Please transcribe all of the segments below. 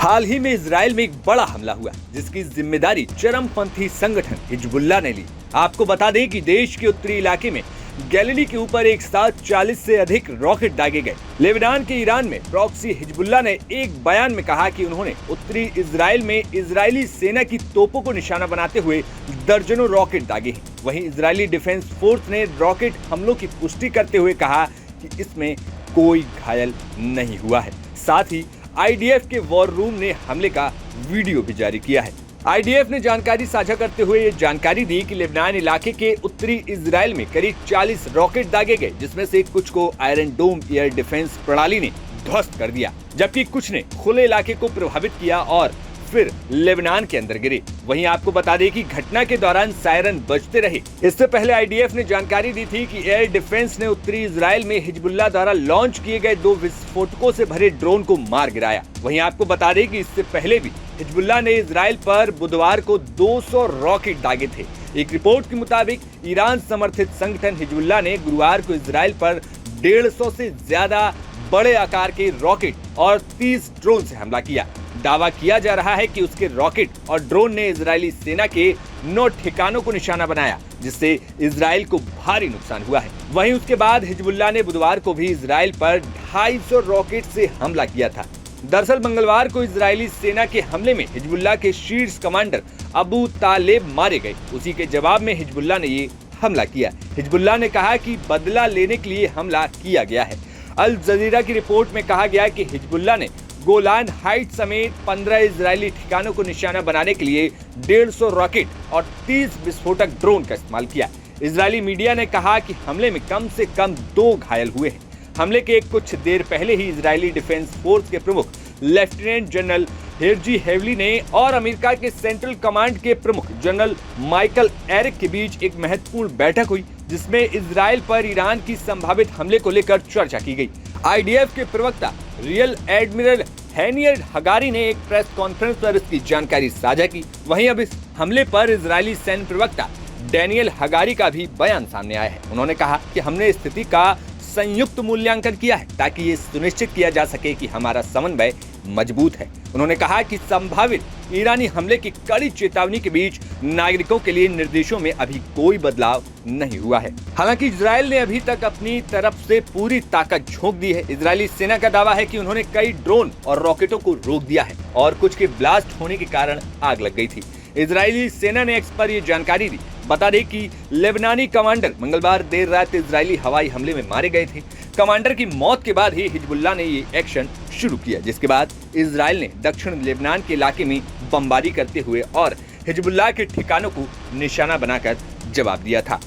हाल ही में इजराइल में एक बड़ा हमला हुआ जिसकी जिम्मेदारी चरमपंथी संगठन हिजबुल्लाह ने ली। आपको बता दें कि देश के उत्तरी इलाके में गैलिली के ऊपर एक साथ 40 से अधिक रॉकेट दागे गए। लेबनान के ईरान में प्रॉक्सी हिजबुल्लाह ने एक बयान में कहा कि उन्होंने उत्तरी इजराइल में इजरायली सेना की तोपों को निशाना बनाते हुए दर्जनों रॉकेट दागे हैं। वहीं इजरायली डिफेंस फोर्स ने रॉकेट हमलों की पुष्टि करते हुए कहा कि इसमें कोई घायल नहीं हुआ है। साथ ही आईडीएफ के वॉर रूम ने हमले का वीडियो भी जारी किया है। आईडीएफ ने जानकारी साझा करते हुए ये जानकारी दी कि लेबनान इलाके के उत्तरी इजराइल में करीब 40 रॉकेट दागे गए, जिसमें से कुछ को आयरन डोम एयर डिफेंस प्रणाली ने ध्वस्त कर दिया, जबकि कुछ ने खुले इलाके को प्रभावित किया और फिर लेबनान के अंदर गिरे। वहीं आपको बता दें कि घटना के दौरान सायरन बजते रहे। इससे पहले आईडीएफ ने जानकारी दी थी कि एयर डिफेंस ने उत्तरी इजराइल में हिजबुल्लाह द्वारा लॉन्च किए गए 2 विस्फोटकों से भरे ड्रोन को मार गिराया। वहीं आपको बता दें कि इससे पहले भी हिजबुल्लाह ने इजराइल पर बुधवार को 200 रॉकेट दागे थे। एक रिपोर्ट के मुताबिक ईरान समर्थित संगठन हिजबुल्लाह ने गुरुवार को इजराइल पर 150 से ज्यादा बड़े आकार के रॉकेट और 30 ड्रोन से हमला किया। दावा किया जा रहा है कि उसके रॉकेट और ड्रोन ने इजरायली सेना के 9 ठिकानों को निशाना बनाया, जिससे इजराइल को भारी नुकसान हुआ है। वहीं उसके बाद हिजबुल्लाह ने बुधवार को भी इजराइल पर 250 रॉकेट से हमला किया था। दरअसल मंगलवार को इजरायली सेना के हमले में हिजबुल्लाह के शीर्ष कमांडर अबू तालेब मारे गए। उसी के जवाब में हिजबुल्लाह ने ये हमला किया। हिजबुल्लाह ने कहा कि बदला लेने के लिए हमला किया गया है। अल जजीरा की रिपोर्ट में कहा गया कि हिजबुल्लाह ने गोलान हाइट समेत 15 इजरायली ठिकानों को निशाना बनाने के लिए 150 रॉकेट और 30 विस्फोटक ड्रोन का इस्तेमाल किया। इजरायली मीडिया ने कहा कि हमले में कम से कम 2 घायल हुए हैं। हमले के कुछ देर पहले ही इजरायली डिफेंस फोर्स के प्रमुख लेफ्टिनेंट जनरल हेरजी हेवली ने और अमेरिका के सेंट्रल कमांड के प्रमुख जनरल माइकल एरिक के बीच एक महत्वपूर्ण बैठक हुई, जिसमें इजराइल पर ईरान की संभावित हमले को लेकर चर्चा की गई। आईडीएफ के प्रवक्ता रियल एडमिरल हैनियर हगारी ने एक प्रेस कॉन्फ्रेंस पर इसकी जानकारी साझा की। वहीं अब इस हमले पर इजरायली सैन्य प्रवक्ता डैनियल हगारी का भी बयान सामने आया है। उन्होंने कहा कि हमने स्थिति का संयुक्त मूल्यांकन किया है ताकि ये सुनिश्चित किया जा सके कि हमारा समन्वय मजबूत है। उन्होंने कहा कि संभावित ईरानी हमले की कड़ी चेतावनी के बीच नागरिकों के लिए निर्देशों में अभी कोई बदलाव नहीं हुआ है। हालांकि इजराइल ने अभी तक अपनी तरफ से पूरी ताकत झोंक दी है। इजरायली सेना का दावा है कि उन्होंने कई ड्रोन और रॉकेटों को रोक दिया है और कुछ के ब्लास्ट होने के कारण आग लग गई थी। इजरायली सेना ने एक्स पर यह जानकारी दी। बता दें कि लेबनानी कमांडर मंगलवार देर रात इजरायली हवाई हमले में मारे गए थे। कमांडर की मौत के बाद ही हिजबुल्लाह ने ये एक्शन शुरू किया, जिसके बाद इजराइल ने दक्षिण लेबनान के इलाके में बमबारी करते हुए और हिजबुल्लाह के ठिकानों को निशाना बनाकर जवाब दिया था।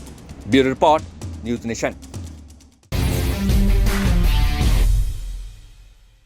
Bureau report, news nation.